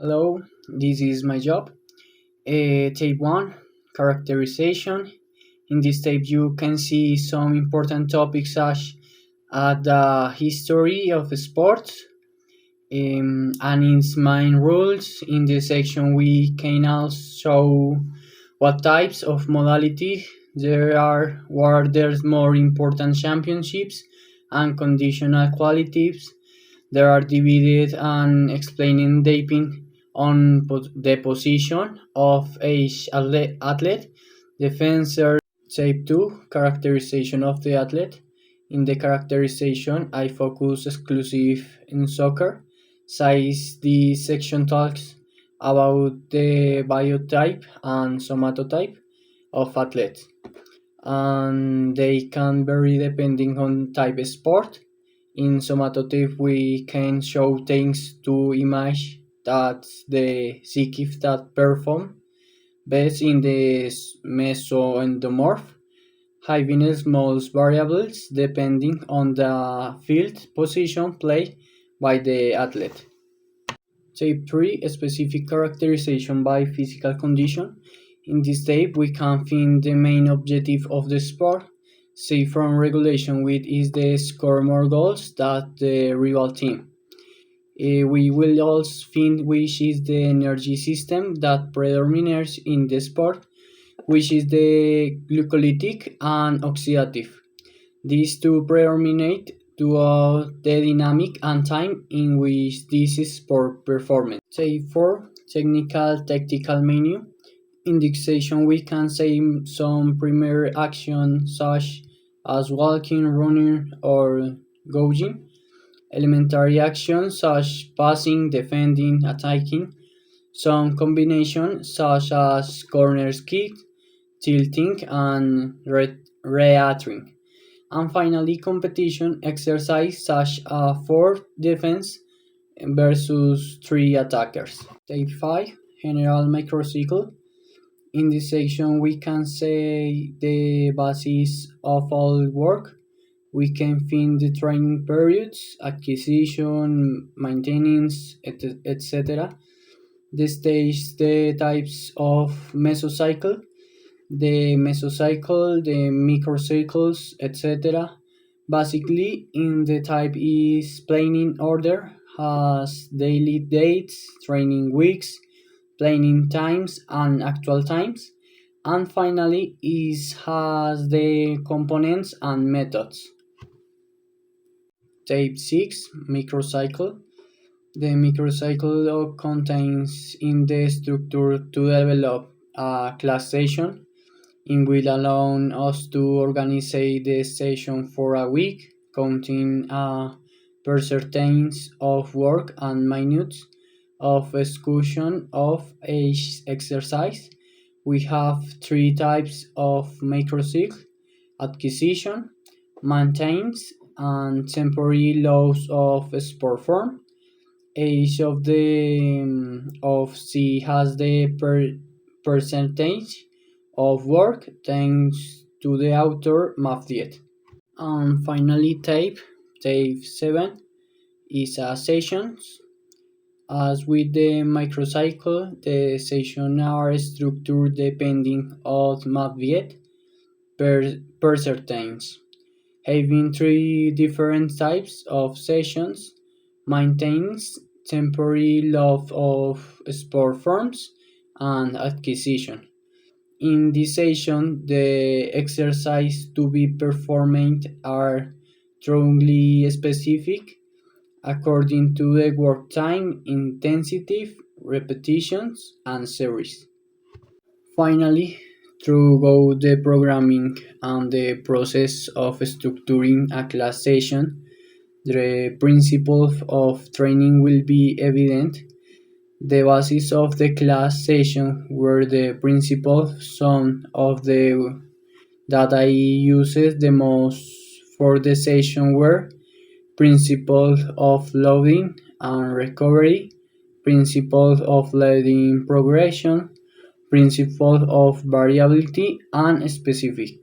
Hello, this is my job. Tape 1 Characterization. In this tape, you can see some important topics such as the history of sports and its main rules. In this section, we can also show what types of modalities there are, where there's more important championships and conditional qualities. They are divided and explaining depending on the position of each athlete. Defender Type 2 Characterization of the athlete. In the characterization, I focus exclusive in soccer. Size the section talks about the biotype and somatotype of athletes, and they can vary depending on type of sport. In somatotype, we can show things to image that the sikif that perform best in the mesoendomorph, having small variables depending on the field position played by the athlete. Tape 3 Specific characterization by physical condition. In this tape, we can find the main objective of the sport. Say from regulation with is the score more goals than the rival team. We will also find which is the energy system that predominates in the sport, which is the glycolytic and oxidative. These two predominate throughout the dynamic and time in which this sport performed. Say 4 Technical Tactical Menu. Indexation, we can say some primary actions such as walking, running, or gouging. Elementary actions such passing, defending, attacking. Some combinations such as corner kick, tilting, and reentering. And finally, competition exercise such as 4 defense versus 3 attackers. Tape 5 General Macrociclo. In this section, we can say the basis of all work. We can find the training periods, acquisition, maintenance, etc. The stage, the types of mesocycle, the mesocycle, the microcycles, etc. Basically, in the type is planning order, has daily dates, training weeks, planning times, and actual times. And finally, is has the components and methods. Tape 6 Microcycle. The microcycle contains in the structure to develop a class session in which allow us to organize the session for a week, counting a percentage of work and minutes of execution of each exercise. We have 3 types of microcycle: acquisition, maintenance, and temporary loss of sport form. Each of the of C has the percentage of work thanks to the author mapped. And finally, tape 7 is a sessions. As with the microcycle, the sessions are structured depending on mapped percentage, having 3 different types of sessions: maintenance, temporary loss of sport forms, and acquisition. In this session, the exercises to be performed are strongly specific according to the work time, intensity, repetitions, and series. Finally, through go the programming and the process of structuring a class session, the principles of training will be evident. The basis of the class session were the principles, some of the that I used the most for the session were principles of loading and recovery, principles of loading progression, principles of variability, and specific.